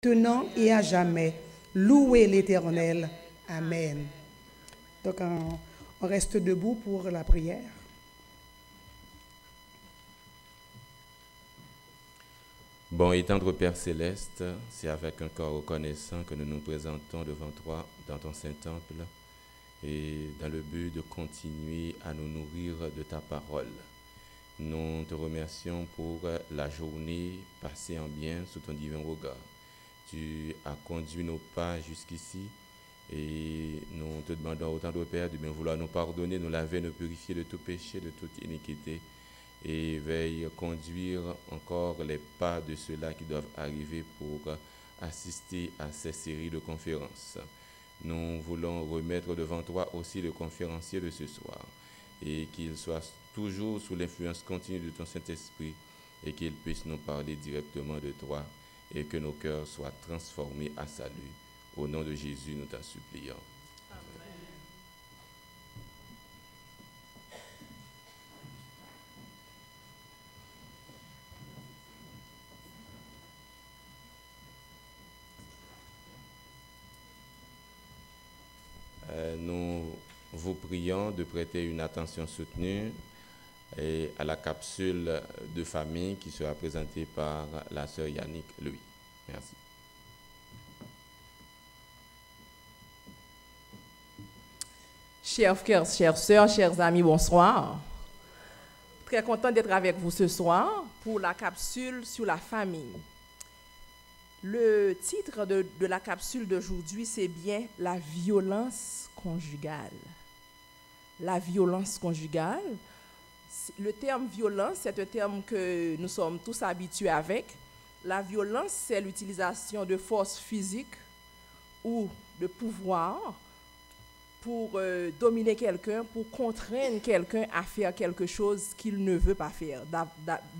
maintenant et à jamais. Louez l'Éternel. Amen. Donc, on reste debout pour la prière. Bon et tendre Père Céleste, c'est avec un corps reconnaissant que nous nous présentons devant toi dans ton Saint-Temple et dans le but de continuer à nous nourrir de ta parole. Nous te remercions pour la journée passée en bien sous ton divin regard. Tu as conduit nos pas jusqu'ici et nous te demandons autant de Père de bien vouloir nous pardonner, nous laver, nous purifier de tout péché, de toute iniquité et veille conduire encore les pas de ceux-là qui doivent arriver pour assister à ces séries de conférences. Nous voulons remettre devant toi aussi le conférencier de ce soir et qu'il soit toujours sous l'influence continue de ton Saint-Esprit et qu'il puisse nous parler directement de toi et que nos cœurs soient transformés à salut. Au nom de Jésus, nous t'en supplions. Nous vous prions de prêter une attention soutenue à la capsule de famille qui sera présentée par la sœur Yannick Louis. Merci. Chers frères, chères sœurs, chers amis, bonsoir. Très content d'être avec vous ce soir pour la capsule sur la famille. Le titre de la capsule d'aujourd'hui, c'est bien la violence conjugale. La violence conjugale. Le terme violence, c'est un terme que nous sommes tous habitués avec. La violence, c'est l'utilisation de force physique ou de pouvoir pour dominer quelqu'un, pour contraindre quelqu'un à faire quelque chose qu'il ne veut pas faire.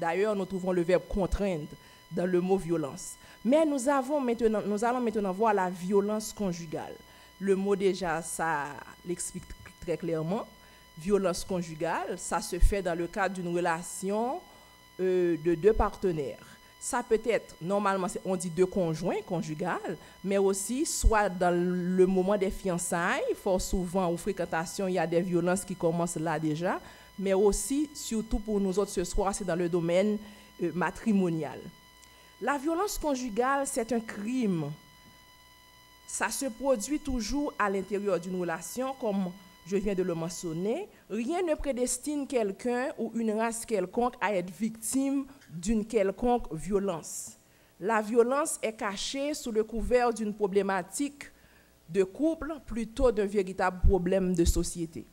D'ailleurs, nous trouvons le verbe contraindre dans le mot violence. Mais nous allons maintenant voir la violence conjugale. Le mot déjà, ça l'explique très clairement. Violence conjugale, ça se fait dans le cadre d'une relation de deux partenaires. Ça peut être, normalement, on dit deux conjoints, conjugales, mais aussi soit dans le moment des fiançailles, fort souvent, ou fréquentation, il y a des violences qui commencent là déjà, mais aussi, surtout pour nous autres ce soir, c'est dans le domaine matrimonial. La violence conjugale, c'est un crime. Ça se produit toujours à l'intérieur d'une relation, comme je viens de le mentionner. Rien ne prédestine quelqu'un ou une race quelconque à être victime d'une quelconque violence. La violence est cachée sous le couvert d'une problématique de couple plutôt d'un véritable problème de société.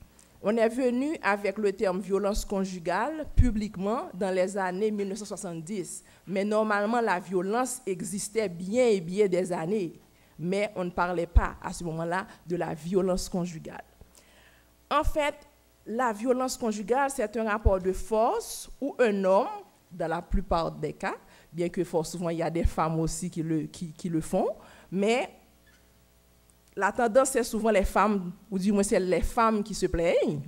On est venu avec le terme violence conjugale publiquement dans les années 1970. Mais normalement, la violence existait bien et bien des années. Mais on ne parlait pas à ce moment-là de la violence conjugale. En fait, la violence conjugale, c'est un rapport de force où un homme, dans la plupart des cas, bien que fort souvent il y a des femmes aussi qui le font, mais la tendance, c'est souvent les femmes, ou du moins c'est les femmes qui se plaignent,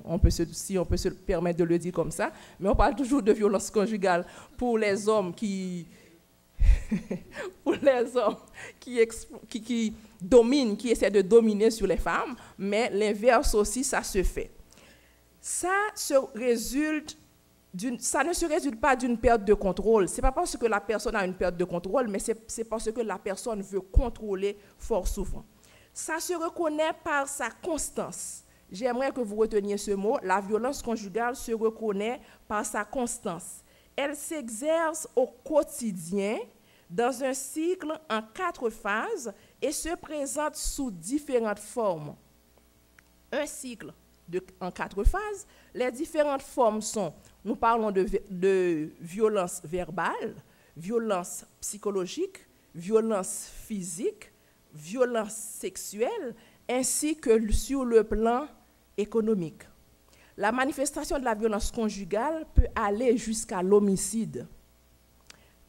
si on peut se permettre de le dire comme ça, mais on parle toujours de violence conjugale pour les hommes qui dominent, qui essaient de dominer sur les femmes, mais l'inverse aussi, ça se fait. Ça ne se résulte pas d'une perte de contrôle. Ce n'est pas parce que la personne a une perte de contrôle, mais c'est parce que la personne veut contrôler fort souvent. Ça se reconnaît par sa constance. J'aimerais que vous reteniez ce mot. La violence conjugale se reconnaît par sa constance. Elle s'exerce au quotidien dans un cycle en 4 phases et se présente sous différentes formes. Un cycle en 4 phases. Les différentes formes sont, nous parlons de violence verbale, violence psychologique, violence physique, violence sexuelle, ainsi que sur le plan économique. La manifestation de la violence conjugale peut aller jusqu'à l'homicide.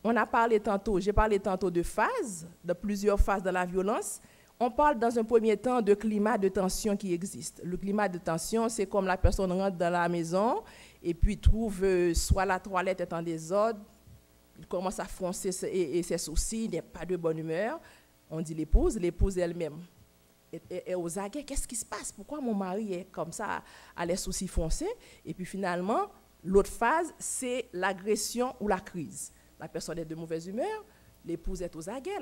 J'ai parlé tantôt de phases, de plusieurs phases de la violence. On parle dans un premier temps de climat de tension qui existe. Le climat de tension, c'est comme la personne rentre dans la maison et puis trouve soit la toilette est en désordre, il commence à froncer ses sourcils, il n'est pas de bonne humeur. On dit l'épouse elle-même est aux aguets. Qu'est-ce qui se passe? Pourquoi mon mari est comme ça, a les soucis foncés? Et puis finalement, l'autre phase, c'est l'agression ou la crise. La personne est de mauvaise humeur, l'épouse est aux aguets,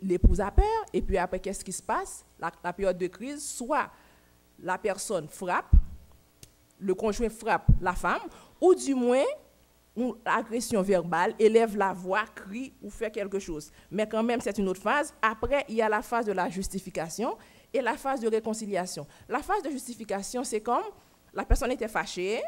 l'épouse a peur, et puis après, qu'est-ce qui se passe? La période de crise, soit la personne frappe, le conjoint frappe la femme, ou du moins, l'agression verbale, élève la voix, crie ou fait quelque chose. Mais quand même, c'est une autre phase. Après, il y a la phase de la justification et la phase de réconciliation. La phase de justification, c'est comme la personne était fâchée,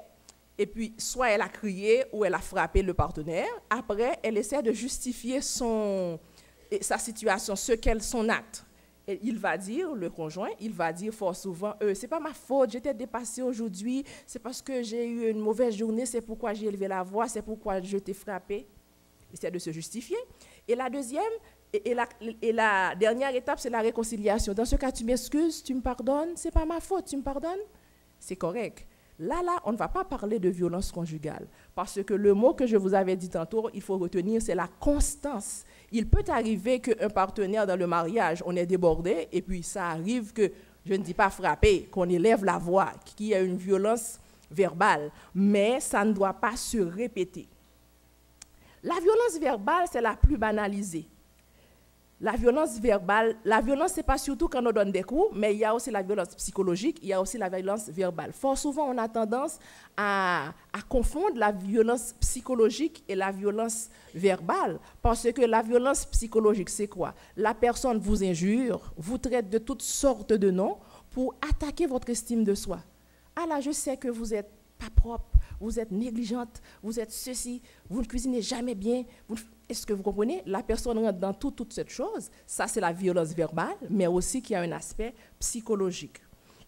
et puis soit elle a crié ou elle a frappé le partenaire. Après, elle essaie de justifier sa situation, son acte. Et il va dire, le conjoint, il va dire fort souvent, c'est pas ma faute, j'étais dépassée aujourd'hui, c'est parce que j'ai eu une mauvaise journée, c'est pourquoi j'ai élevé la voix, c'est pourquoi je t'ai frappé. Il essaie de se justifier. Et la deuxième, et la dernière étape, c'est la réconciliation. Dans ce cas, tu m'excuses, tu me pardonnes, c'est pas ma faute, tu me pardonnes, c'est correct. Là, on ne va pas parler de violence conjugale, parce que le mot que je vous avais dit tantôt, il faut retenir, c'est la constance. Il peut arriver qu'un partenaire dans le mariage, on est débordé, et puis ça arrive que, je ne dis pas frapper, qu'on élève la voix, qu'il y a une violence verbale, mais ça ne doit pas se répéter. La violence verbale, c'est la plus banalisée. La violence verbale, la violence, ce n'est pas surtout quand on donne des coups, mais il y a aussi la violence psychologique, il y a aussi la violence verbale. Fort souvent, on a tendance à confondre la violence psychologique et la violence verbale, parce que la violence psychologique, c'est quoi? La personne vous injure, vous traite de toutes sortes de noms pour attaquer votre estime de soi. Ah là, je sais que vous n'êtes pas propre, vous êtes négligente, vous êtes ceci, vous ne cuisinez jamais bien. Est-ce que vous comprenez? La personne rentre dans toute cette chose. Ça, c'est la violence verbale, mais aussi qu'il y a un aspect psychologique.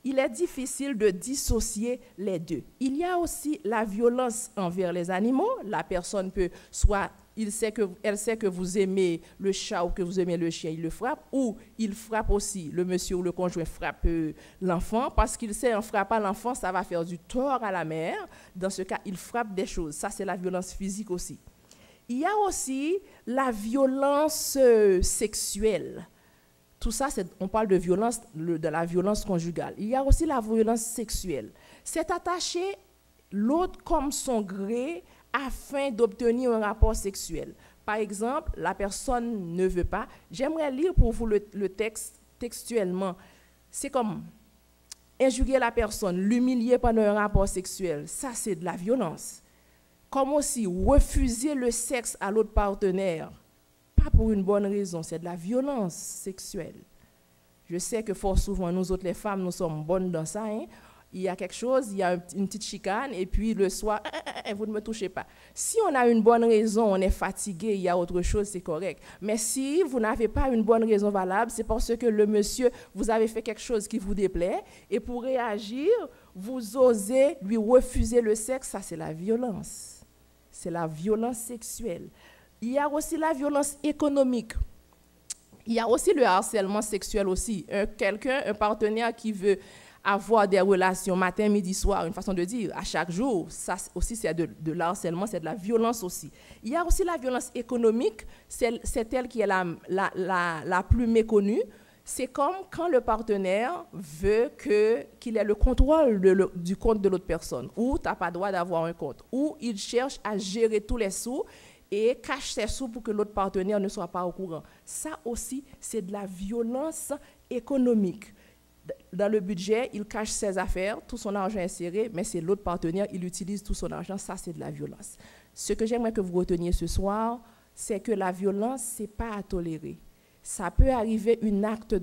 Il est difficile de dissocier les deux. Il y a aussi la violence envers les animaux. La personne peut soit, elle sait que vous aimez le chat ou que vous aimez le chien, il le frappe, ou il frappe aussi, le monsieur ou le conjoint frappe l'enfant, parce qu'il sait en frappant l'enfant, ça va faire du tort à la mère. Dans ce cas, il frappe des choses. Ça, c'est la violence physique aussi. Il y a aussi la violence sexuelle. Tout ça, on parle de violence, de la violence conjugale. Il y a aussi la violence sexuelle. C'est attacher l'autre comme son gré afin d'obtenir un rapport sexuel. Par exemple, la personne ne veut pas. J'aimerais lire pour vous le texte textuellement. C'est comme injurer la personne, l'humilier pendant un rapport sexuel. Ça, c'est de la violence. Comme aussi refuser le sexe à l'autre partenaire, pas pour une bonne raison, c'est de la violence sexuelle. Je sais que fort souvent, nous autres les femmes, nous sommes bonnes dans ça. Hein? Il y a quelque chose, il y a une petite chicane, et puis le soir, vous ne me touchez pas. Si on a une bonne raison, on est fatigué, il y a autre chose, c'est correct. Mais si vous n'avez pas une bonne raison valable, c'est parce que le monsieur, vous avez fait quelque chose qui vous déplaît, et pour réagir, vous osez lui refuser le sexe, ça c'est la violence. C'est la violence sexuelle. Il y a aussi la violence économique. Il y a aussi le harcèlement sexuel aussi. Un partenaire qui veut avoir des relations matin, midi, soir, une façon de dire, à chaque jour, ça aussi c'est de l'harcèlement, c'est de la violence aussi. Il y a aussi la violence économique, c'est elle qui est la plus méconnue. C'est comme quand le partenaire veut qu'il ait le contrôle du compte de l'autre personne, ou tu n'as pas le droit d'avoir un compte, ou il cherche à gérer tous les sous et cache ses sous pour que l'autre partenaire ne soit pas au courant. Ça aussi, c'est de la violence économique. Dans le budget, il cache ses affaires, tout son argent est serré, mais c'est l'autre partenaire, il utilise tout son argent. Ça, c'est de la violence. Ce que j'aimerais que vous reteniez ce soir, c'est que la violence, ce n'est pas à tolérer. Ça peut arriver un acte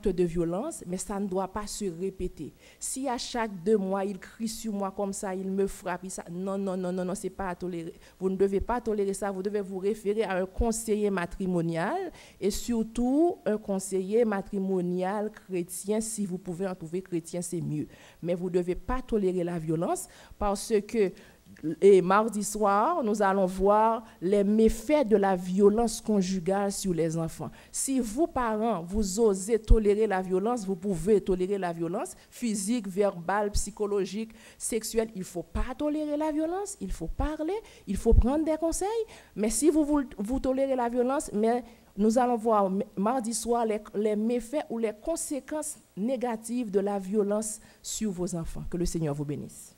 de violence, mais ça ne doit pas se répéter. Si à chaque 2 mois, il crie sur moi comme ça, il me frappe, non, c'est pas à tolérer. Vous ne devez pas tolérer ça, vous devez vous référer à un conseiller matrimonial et surtout un conseiller matrimonial chrétien. Si vous pouvez en trouver chrétien, c'est mieux. Mais vous ne devez pas tolérer la violence parce que et mardi soir, nous allons voir les méfaits de la violence conjugale sur les enfants. Si vous, parents, vous osez tolérer la violence, vous pouvez tolérer la violence physique, verbale, psychologique, sexuelle. Il ne faut pas tolérer la violence, il faut parler, il faut prendre des conseils. Mais si vous tolérez la violence, mais nous allons voir mardi soir les méfaits ou les conséquences négatives de la violence sur vos enfants. Que le Seigneur vous bénisse.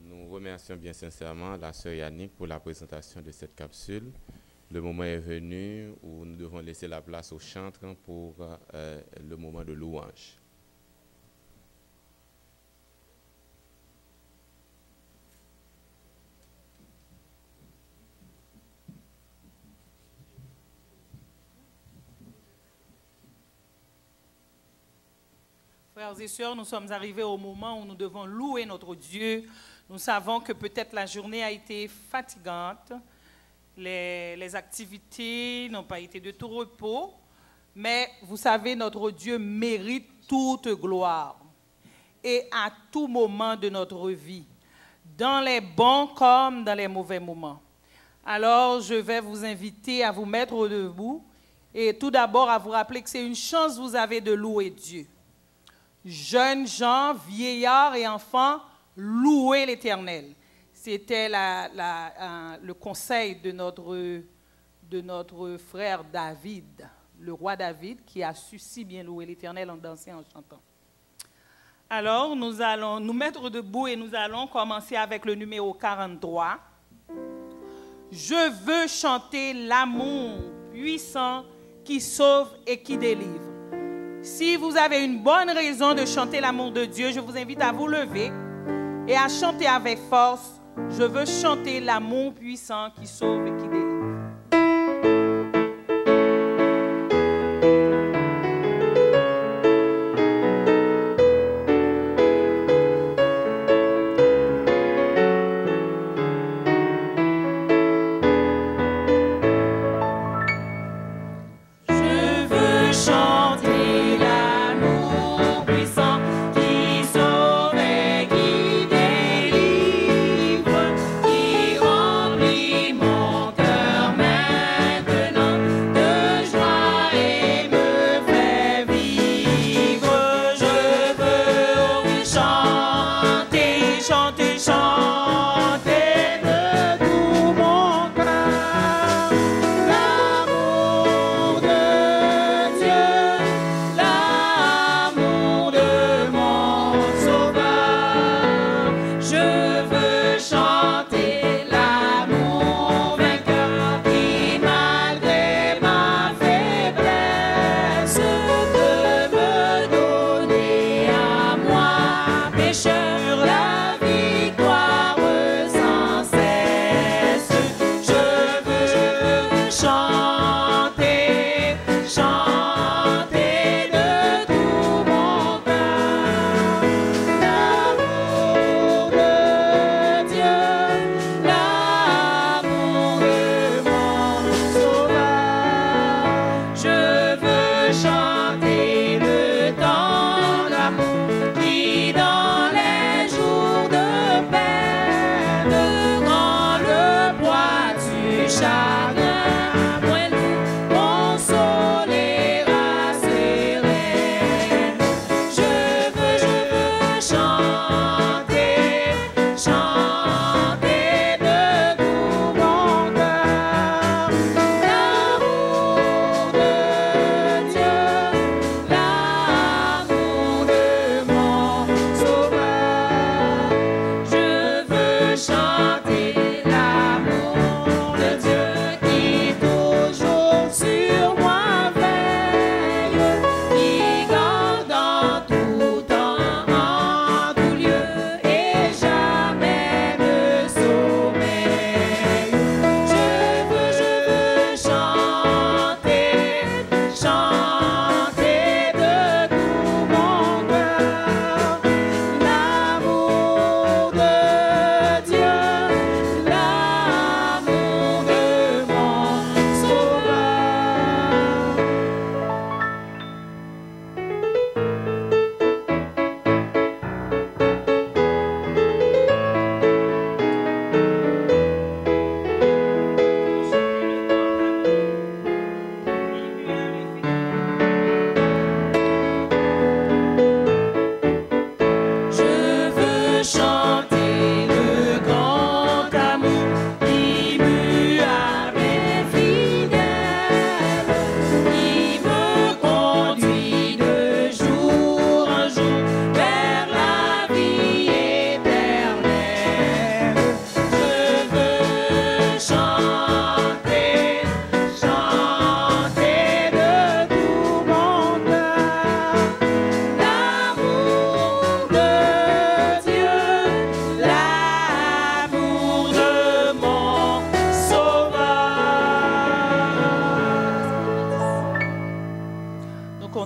Nous remercions bien sincèrement la sœur Yannick pour la présentation de cette capsule. Le moment est venu où nous devons laisser la place au chantre pour le moment de louange. Frères et sœurs, nous sommes arrivés au moment où nous devons louer notre Dieu. Nous savons que peut-être la journée a été fatigante, les activités n'ont pas été de tout repos, mais vous savez, notre Dieu mérite toute gloire. Et à tout moment de notre vie, dans les bons comme dans les mauvais moments. Alors, je vais vous inviter à vous mettre debout et tout d'abord à vous rappeler que c'est une chance que vous avez de louer Dieu. Jeunes gens, vieillards et enfants, louez l'Éternel. C'était le conseil de notre frère David, le roi David, qui a su si bien louer l'Éternel en dansant et en chantant. Alors, nous allons nous mettre debout et nous allons commencer avec le numéro 43. Je veux chanter l'amour puissant qui sauve et qui délivre. Si vous avez une bonne raison de chanter l'amour de Dieu, je vous invite à vous lever et à chanter avec force. Je veux chanter l'amour puissant qui sauve et qui délivre. Qui remplit mon cœur.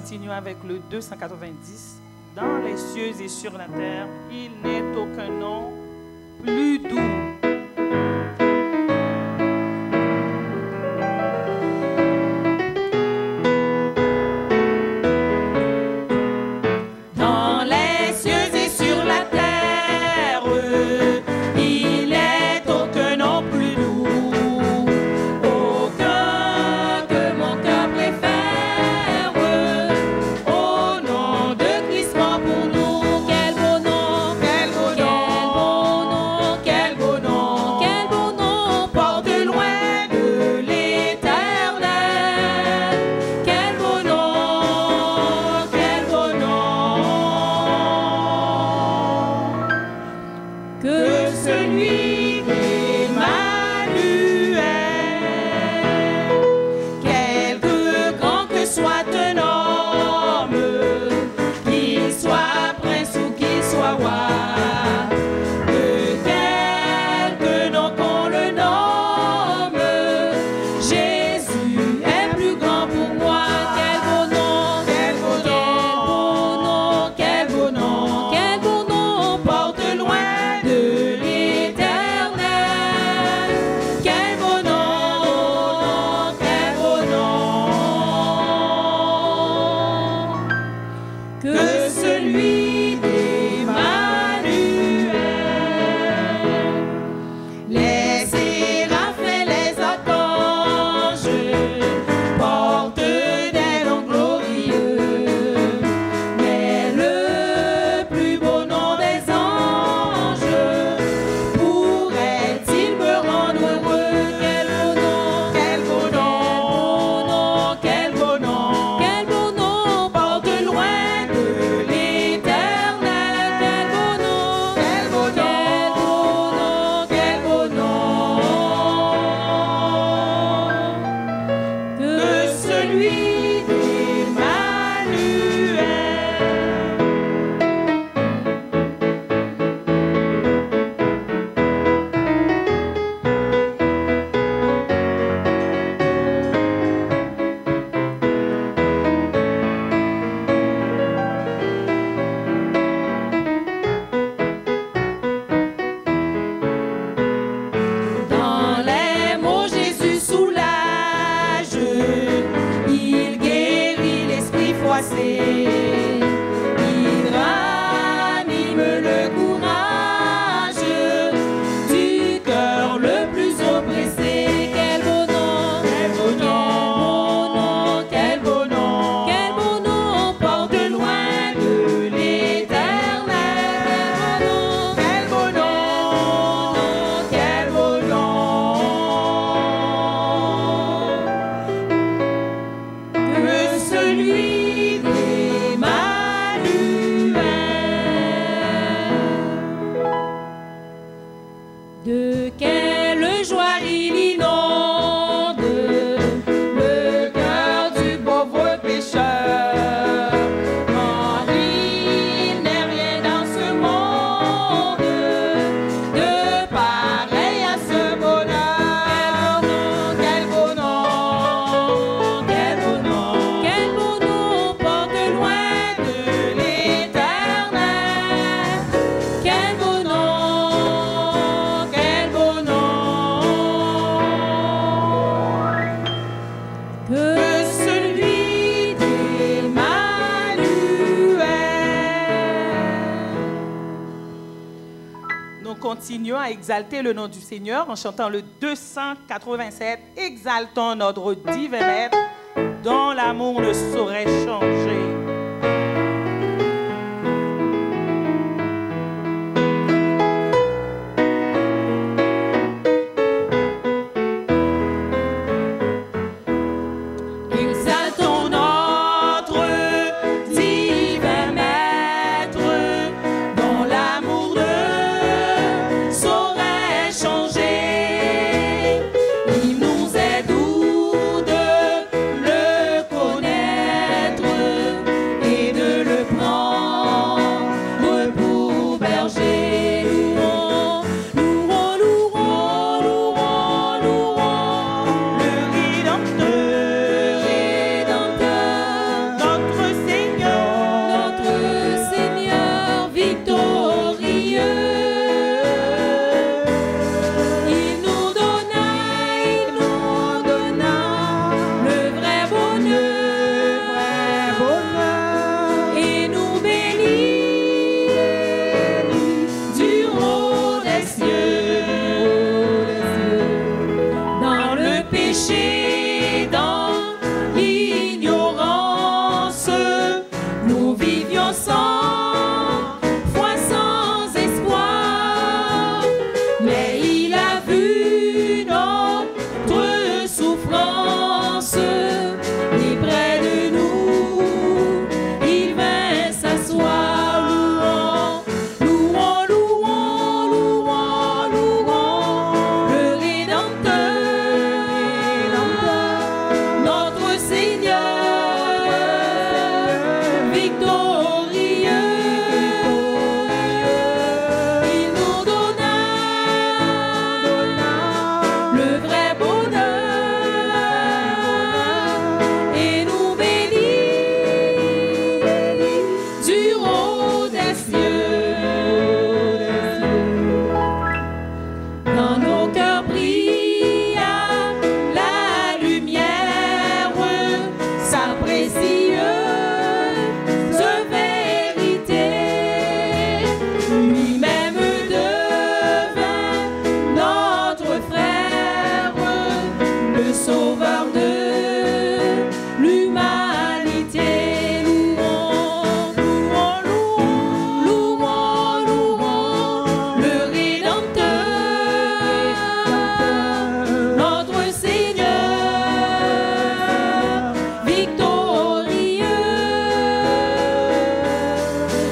continuons avec le 290. Dans les cieux et sur la terre, il n'est aucun nom plus doux. Continuons à exalter le nom du Seigneur en chantant le 287. Exaltons notre divin Maître, dont l'amour ne saurait changer. Il nous est doux de le connaître. péché, dans l'ignorance, nous vivions sans foi, sans espoir. Mais il a vu notre souffrance, et près de nous, il vint s'asseoir. Louons, louons, louons, louons, le Rédempteur, notre Seigneur, victorieux. Il nous donna le vrai bonheur et nous bénit du haut des cieux. Dans nos cœurs brilla la lumière, sa précieuse vérité. Lui-même devint notre frère, le sauveur de l'humanité. Louons, louons, louons, louons, le Rédempteur, notre Seigneur, victorieux.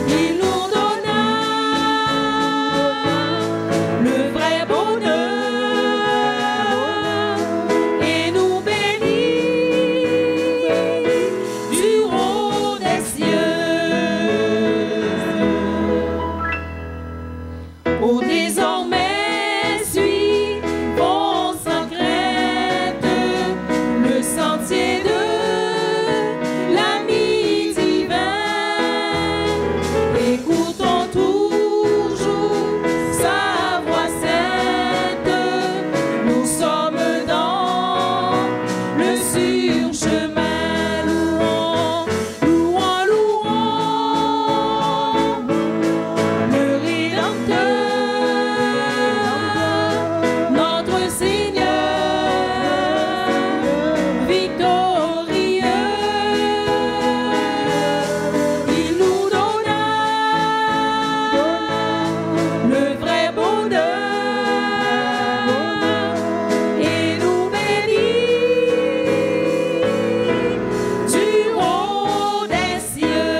Il nous donna le vrai bonheur et nous bénit du haut des cieux. Oh, désormais suivons sans crainte le sentier de l'ami divin. Écoutons toujours sa voix sainte. Nous sommes dans le sûr chemin. Louons, louons, le Rédempteur, notre Seigneur, victorieux. Il nous donna le vrai bonheur et nous bénit du haut des cieux.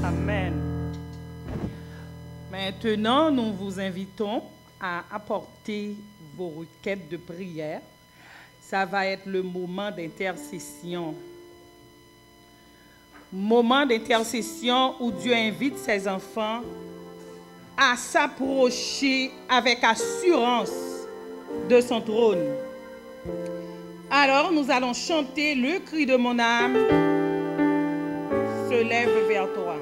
Amen. Maintenant, nous vous invitons à apporter vos requêtes de prière. Ça va être le moment d'intercession. Moment d'intercession où Dieu invite ses enfants à s'approcher avec assurance de son trône. Alors, nous allons chanter le cri de mon âme se lève vers toi.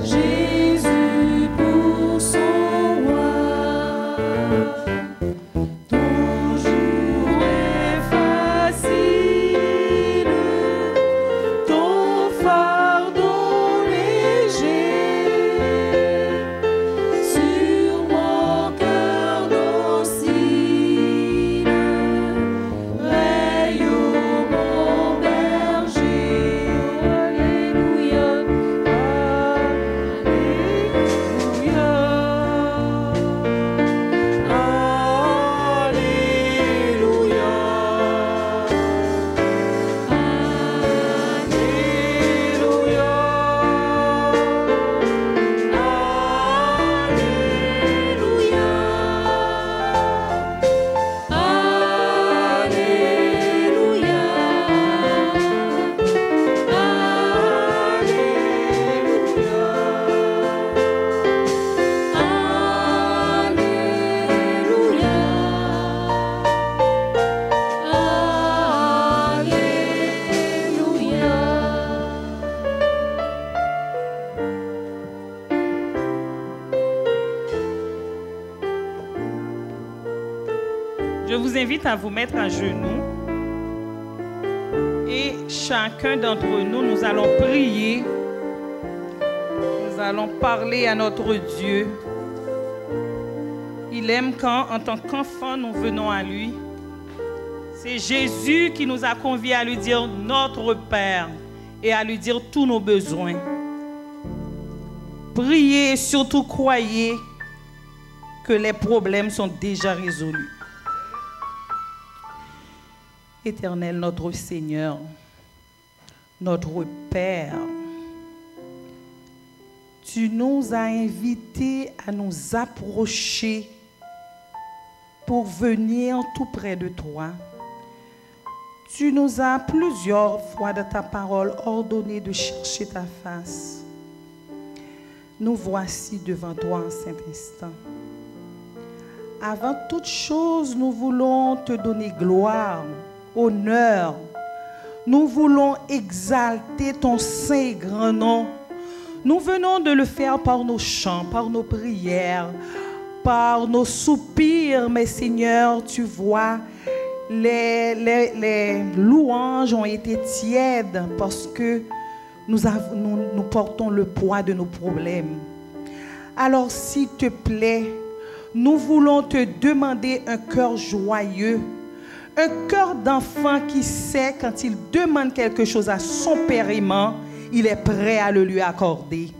Jésus pour son roi. vous invite à vous mettre à genoux. Et chacun d'entre nous, nous allons prier. Nous allons parler à notre Dieu. Il aime quand, en tant qu'enfant, nous venons à lui. C'est Jésus qui nous a conviés à lui dire notre Père et à lui dire tous nos besoins. Priez et surtout croyez que les problèmes sont déjà résolus. Éternel, notre Seigneur, notre Père, tu nous as invités à nous approcher pour venir tout près de toi. Tu nous as plusieurs fois dans ta parole ordonné de chercher ta face. Nous voici devant toi en cet instant. Avant toute chose, nous voulons te donner gloire, honneur. Nous voulons exalter ton saint et grand nom. Nous venons de le faire par nos chants, par nos prières, par nos soupirs. Mais Seigneur, tu vois, les louanges ont été tièdes parce que nous portons le poids de nos problèmes. Alors, s'il te plaît, nous voulons te demander un cœur joyeux, un cœur d'enfant qui sait quand il demande quelque chose à son père aimant, il est prêt à le lui accorder.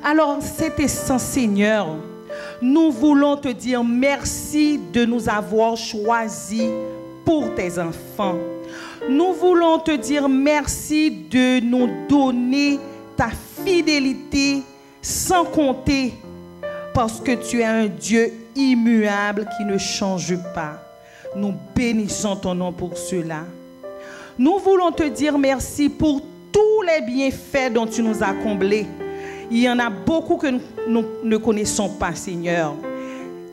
Alors, cet instant, Seigneur, nous voulons te dire merci de nous avoir choisis pour tes enfants. Nous voulons te dire merci de nous donner ta fidélité sans compter, parce que tu es un Dieu immuable qui ne change pas. Nous bénissons ton nom pour cela. Nous voulons te dire merci pour tous les bienfaits dont tu nous as comblés. Il y en a beaucoup que nous ne connaissons pas, Seigneur.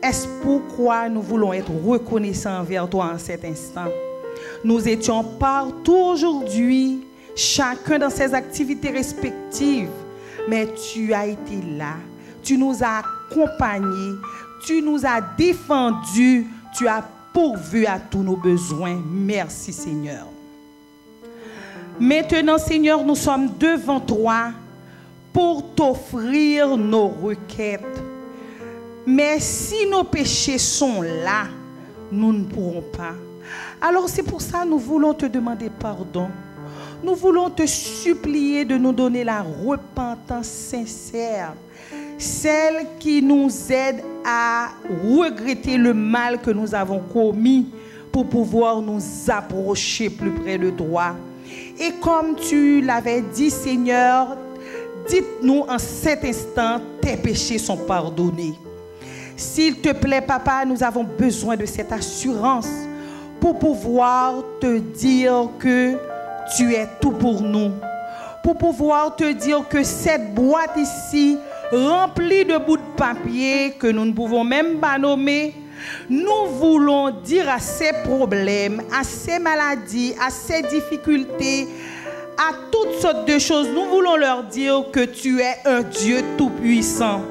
Est-ce pourquoi nous voulons être reconnaissants envers toi en cet instant? Nous étions partout aujourd'hui, chacun dans ses activités respectives, mais tu as été là, tu nous as accompagnés, tu nous as défendus, tu as pourvu à tous nos besoins. Merci, Seigneur. Maintenant, Seigneur, nous sommes devant toi pour t'offrir nos requêtes. Mais si nos péchés sont là, nous ne pourrons pas. Alors c'est pour ça que nous voulons te demander pardon. Nous voulons te supplier de nous donner la repentance sincère, celle qui nous aide à regretter le mal que nous avons commis pour pouvoir nous approcher plus près de toi. Et comme tu l'avais dit, Seigneur, dites-nous en cet instant, tes péchés sont pardonnés. S'il te plaît, Papa, nous avons besoin de cette assurance pour pouvoir te dire que tu es tout pour nous. Pour pouvoir te dire que cette boîte ici, remplie de bouts de papier que nous ne pouvons même pas nommer, nous voulons dire à ces problèmes, à ces maladies, à ces difficultés, à toutes sortes de choses, nous voulons leur dire que tu es un Dieu tout-puissant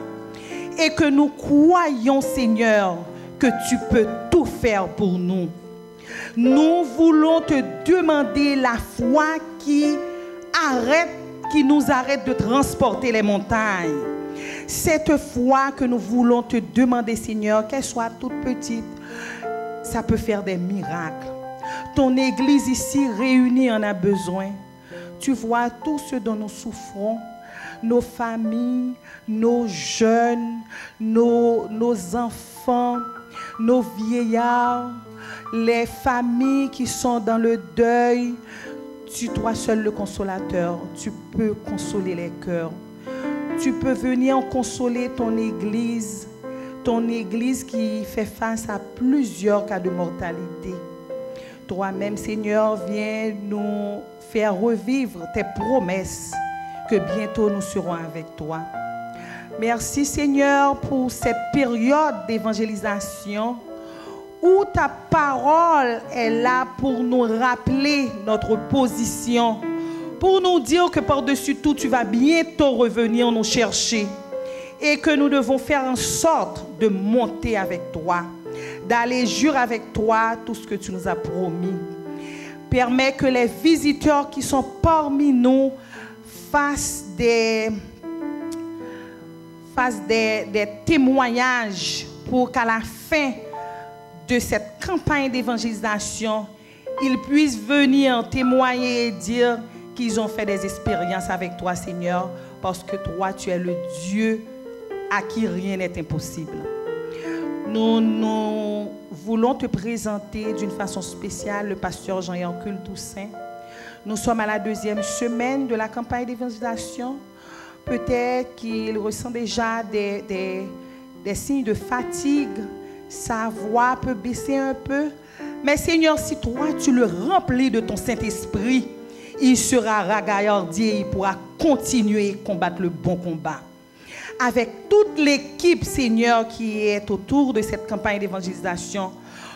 et que nous croyons, Seigneur, que tu peux tout faire pour nous. Nous voulons te demander la foi qui nous arrête de transporter les montagnes. Cette foi que nous voulons te demander, Seigneur, qu'elle soit toute petite, ça peut faire des miracles. Ton Église ici réunie en a besoin. Tu vois tout ce dont nous souffrons, nos familles, nos jeunes, nos enfants, nos vieillards, les familles qui sont dans le deuil. Toi seul le consolateur, tu peux consoler les cœurs. Tu peux venir consoler ton Église qui fait face à plusieurs cas de mortalité. Toi-même, Seigneur, viens nous faire revivre tes promesses que bientôt nous serons avec toi. Merci, Seigneur, pour cette période d'évangélisation où ta parole est là pour nous rappeler notre position, pour nous dire que par-dessus tout, tu vas bientôt revenir nous chercher et que nous devons faire en sorte de monter avec toi, d'aller jurer avec toi tout ce que tu nous as promis. Permets que les visiteurs qui sont parmi nous fassent des témoignages pour qu'à la fin de cette campagne d'évangélisation, ils puissent venir témoigner et dire qu'ils ont fait des expériences avec toi, Seigneur, parce que toi, tu es le Dieu à qui rien n'est impossible. Nous voulons te présenter d'une façon spéciale le pasteur Jean-Hercule Toussaint. Nous sommes à la 2e semaine de la campagne d'évangélisation. Peut-être qu'il ressent déjà des signes de fatigue. Sa voix peut baisser un peu. Mais Seigneur, si toi, tu le remplis de ton Saint-Esprit, il sera ragaillardi et il pourra continuer à combattre le bon combat. Avec toute l'équipe, Seigneur, qui est autour de cette campagne d'évangélisation,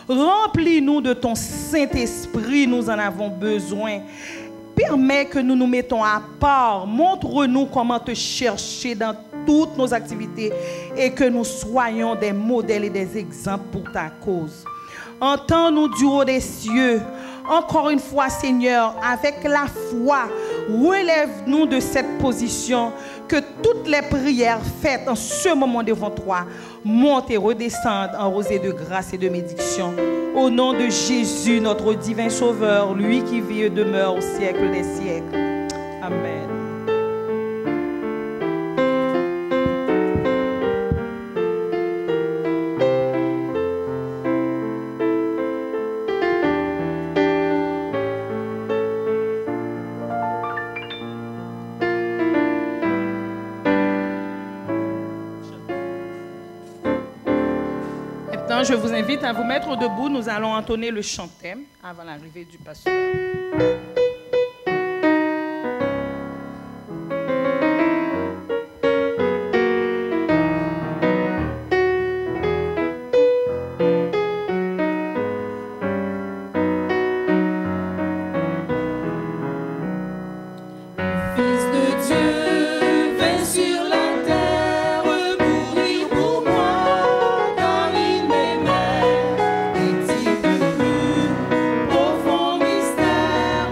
remplis-nous de ton Saint-Esprit, nous en avons besoin. Permets que nous nous mettons à part. Montre-nous comment te chercher dans toutes nos activités et que nous soyons des modèles et des exemples pour ta cause. Entends-nous du haut des cieux. Encore une fois, Seigneur, avec la foi, relève-nous de cette position, que toutes les prières faites en ce moment devant toi montent et redescendent en rosée de grâce et de bénédiction. Au nom de Jésus, notre divin Sauveur, lui qui vit et demeure au siècle des siècles. Amen. Je vous invite à vous mettre debout. Nous allons entonner le chant-thème avant l'arrivée du pasteur. Profond mystère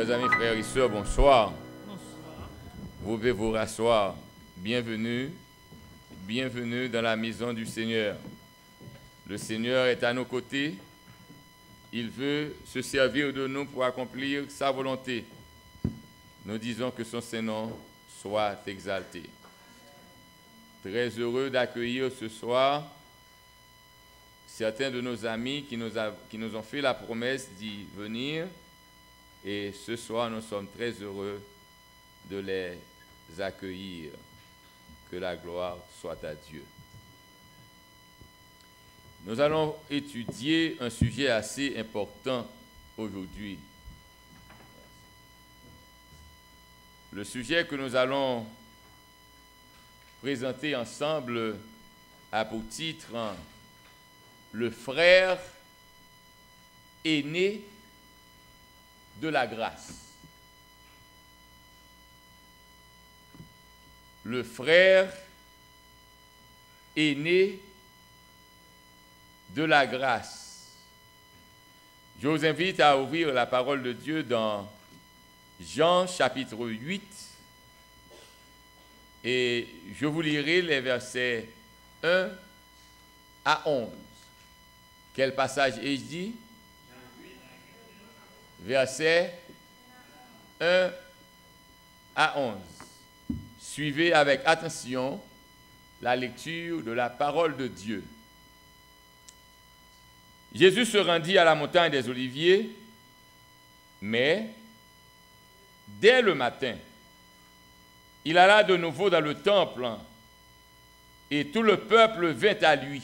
Chers amis, frères et sœurs, bonsoir. Vous pouvez vous rasseoir. Bienvenue, bienvenue dans la maison du Seigneur. Le Seigneur est à nos côtés. Il veut se servir de nous pour accomplir sa volonté. Nous disons que son Saint-Nom soit exalté. Très heureux d'accueillir ce soir certains de nos amis qui nous ont fait la promesse d'y venir. Et ce soir, nous sommes très heureux de les accueillir. Que la gloire soit à Dieu. Nous allons étudier un sujet assez important aujourd'hui. Le sujet que nous allons présenter ensemble a pour titre « Le frère aîné de la grâce ». Le frère aîné de la grâce. Je vous invite à ouvrir la parole de Dieu dans Jean chapitre 8 et je vous lirai les versets 1 à 11. Quel passage ai-je dit? Versets 1 à 11. Suivez avec attention la lecture de la parole de Dieu. Jésus se rendit à la montagne des Oliviers, mais dès le matin, il alla de nouveau dans le temple et tout le peuple vint à lui.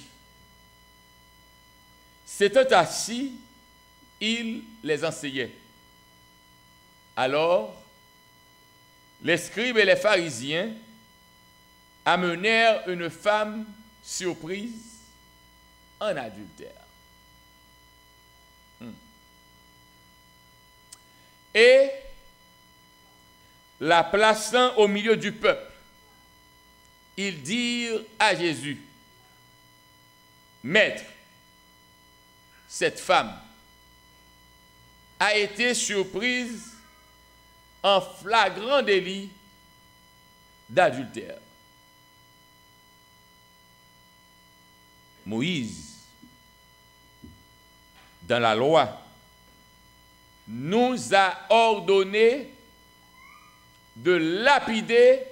S'étant assis, il les enseignait. Alors, les scribes et les pharisiens amenèrent une femme surprise en adultère. Et, la plaçant au milieu du peuple, ils dirent à Jésus, « Maître, cette femme a été surprise en flagrant délit d'adultère. Moïse, dans la loi, nous a ordonné de lapider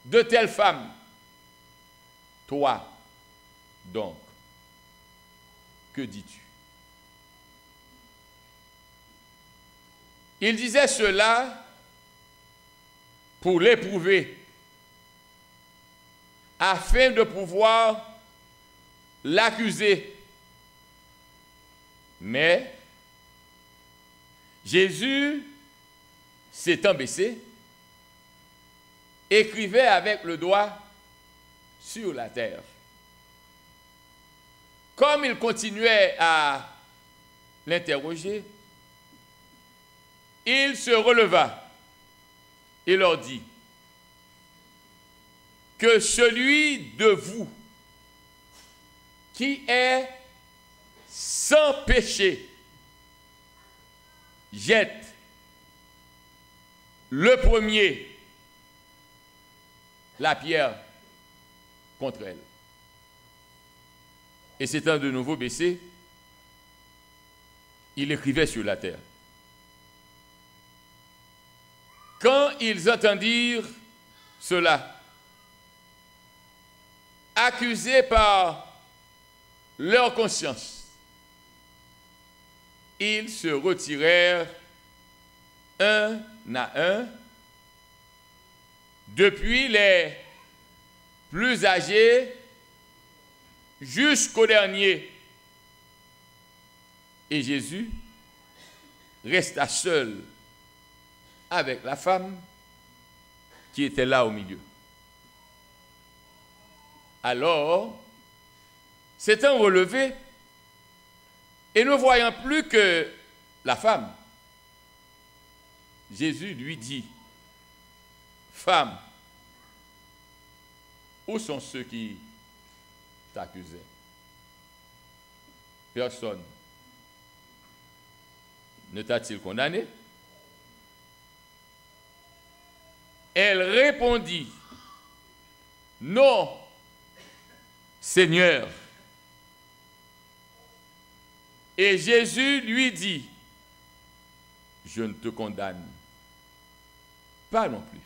de telles femmes. Toi, donc, que dis-tu? » Il disait cela pour l'éprouver, afin de pouvoir l'accuser. Mais Jésus, s'étant baissé, écrivait avec le doigt sur la terre. Comme il continuait à l'interroger, il se releva et leur dit, « Que celui de vous qui est sans péché jette le premier la pierre contre elle. » Et s'étant de nouveau baissé, il écrivait sur la terre. Quand ils entendirent cela, accusés par leur conscience, ils se retirèrent un à un, depuis les plus âgés jusqu'au dernier. Et Jésus resta seul avec la femme qui était là au milieu. Alors, s'étant relevé et ne voyant plus que la femme, Jésus lui dit, « Femme, où sont ceux qui t'accusaient? Personne ne t'a-t-il condamné? » Elle répondit, non, Seigneur. Et Jésus lui dit, je ne te condamne pas non plus.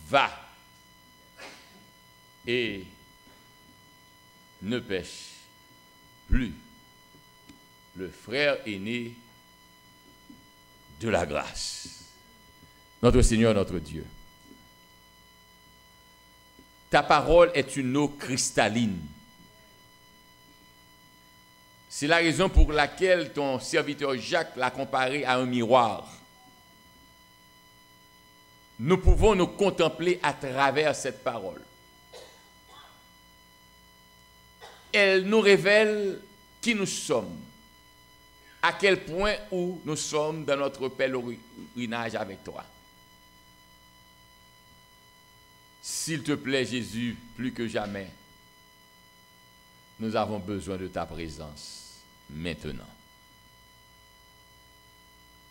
Va et ne pêche plus. Le frère aîné de la grâce. Notre Seigneur, notre Dieu. Ta parole est une eau cristalline. C'est la raison pour laquelle ton serviteur Jacques l'a comparé à un miroir. Nous pouvons nous contempler à travers cette parole. Elle nous révèle qui nous sommes, à quel point où nous sommes dans notre pèlerinage avec toi. S'il te plaît, Jésus, plus que jamais, nous avons besoin de ta présence maintenant.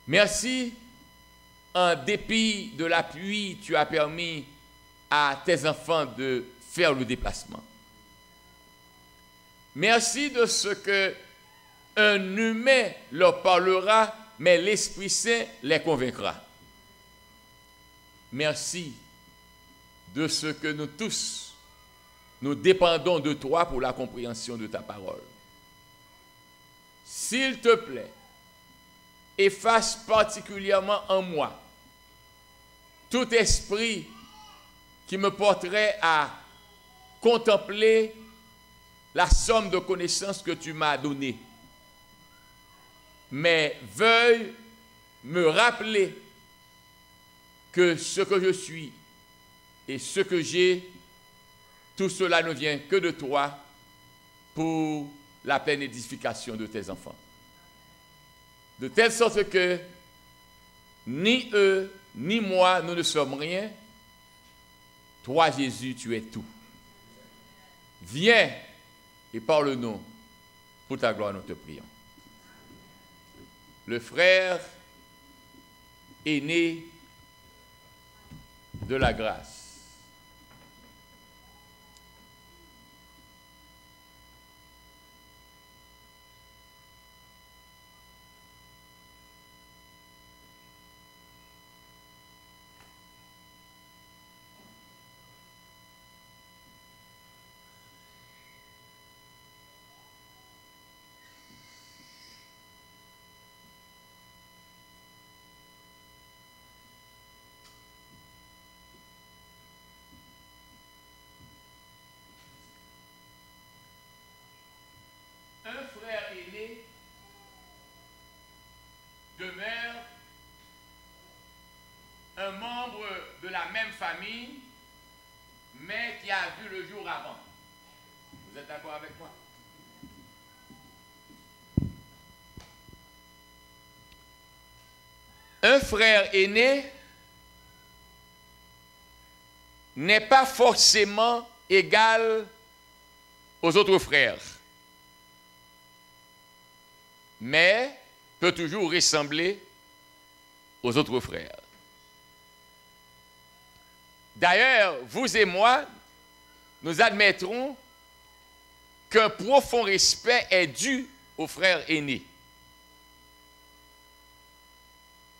Merci, en dépit de la pluie, tu as permis à tes enfants de faire le déplacement. Merci de ce que un humain leur parlera, mais l'Esprit Saint les convaincra. Merci de ce que nous tous, nous dépendons de toi pour la compréhension de ta parole. S'il te plaît, efface particulièrement en moi tout esprit qui me porterait à contempler la somme de connaissances que tu m'as donnée. Mais veuille me rappeler que ce que je suis et ce que j'ai, tout cela ne vient que de toi pour la pleine édification de tes enfants. De telle sorte que ni eux, ni moi, nous ne sommes rien. Toi, Jésus, tu es tout. Viens et parle-nous. Pour ta gloire, nous te prions. Le frère aîné de la grâce. Un frère aîné demeure un membre de la même famille, mais qui a vu le jour avant. Vous êtes d'accord avec moi? Un frère aîné n'est pas forcément égal aux autres frères, mais peut toujours ressembler aux autres frères. D'ailleurs, vous et moi, nous admettrons qu'un profond respect est dû aux frères aînés.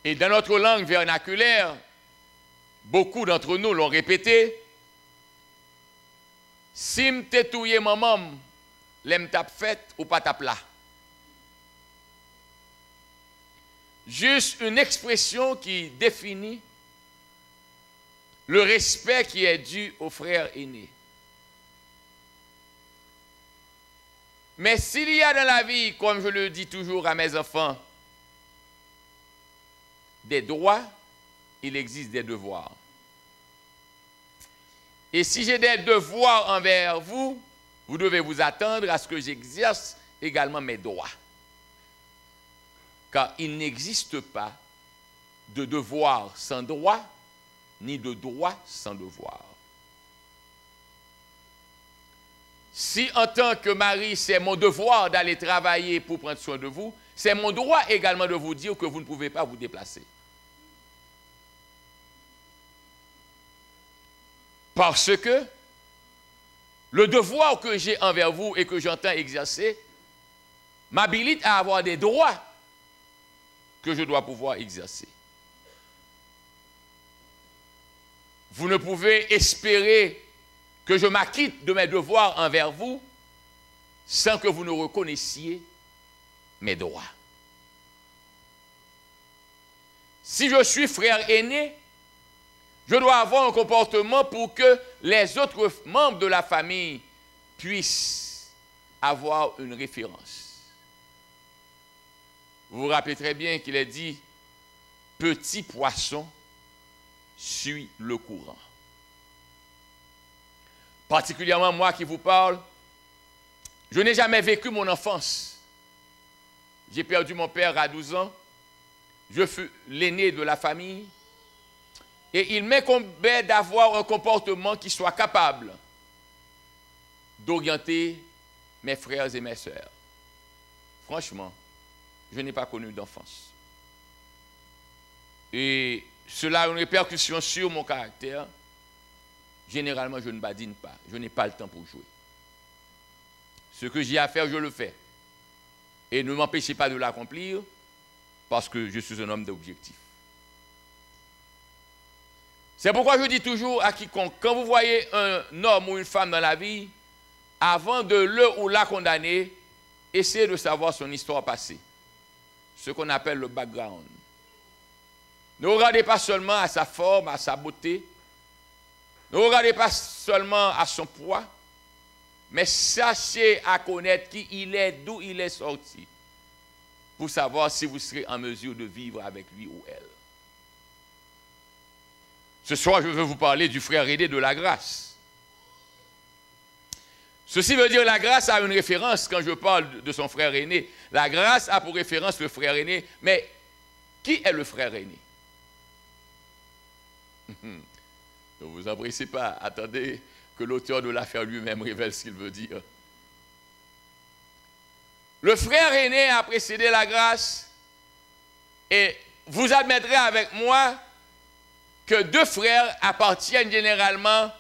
Et dans notre langue vernaculaire, beaucoup d'entre nous l'ont répété, « Si m'te touye maman, l'aime tap fait ou pas tap là ». Juste une expression qui définit le respect qui est dû aux frères aînés. Mais s'il y a dans la vie, comme je le dis toujours à mes enfants, des droits, il existe des devoirs. Et si j'ai des devoirs envers vous, vous devez vous attendre à ce que j'exerce également mes droits. Car il n'existe pas de devoir sans droit, ni de droit sans devoir. Si en tant que mari, c'est mon devoir d'aller travailler pour prendre soin de vous, c'est mon droit également de vous dire que vous ne pouvez pas vous déplacer. Parce que le devoir que j'ai envers vous et que j'entends exercer m'habilite à avoir des droits que je dois pouvoir exercer. Vous ne pouvez espérer que je m'acquitte de mes devoirs envers vous sans que vous ne reconnaissiez mes droits. Si je suis frère aîné, je dois avoir un comportement pour que les autres membres de la famille puissent avoir une référence. Vous vous rappelez très bien qu'il est dit « Petit poisson suit le courant ». Particulièrement moi qui vous parle, je n'ai jamais vécu mon enfance. J'ai perdu mon père à 12 ans. Je fus l'aîné de la famille. Et il m'incombait d'avoir un comportement qui soit capable d'orienter mes frères et mes sœurs. Franchement, je n'ai pas connu d'enfance. Et cela a une répercussion sur mon caractère. Généralement, je ne badine pas. Je n'ai pas le temps pour jouer. Ce que j'ai à faire, je le fais. Et ne m'empêchez pas de l'accomplir parce que je suis un homme d'objectif. C'est pourquoi je dis toujours à quiconque, quand vous voyez un homme ou une femme dans la vie, avant de le ou la condamner, essayez de savoir son histoire passée. Ce qu'on appelle le background. Ne regardez pas seulement à sa forme, à sa beauté. Ne regardez pas seulement à son poids, mais sachez à connaître qui il est, d'où il est sorti, pour savoir si vous serez en mesure de vivre avec lui ou elle. Ce soir, je veux vous parler du frère aîné de la grâce. Ceci veut dire la grâce a une référence quand je parle de son frère aîné. La grâce a pour référence le frère aîné, mais qui est le frère aîné? Ne vous empressez pas, attendez que l'auteur de l'affaire lui-même révèle ce qu'il veut dire. Le frère aîné a précédé la grâce et vous admettrez avec moi que deux frères appartiennent généralement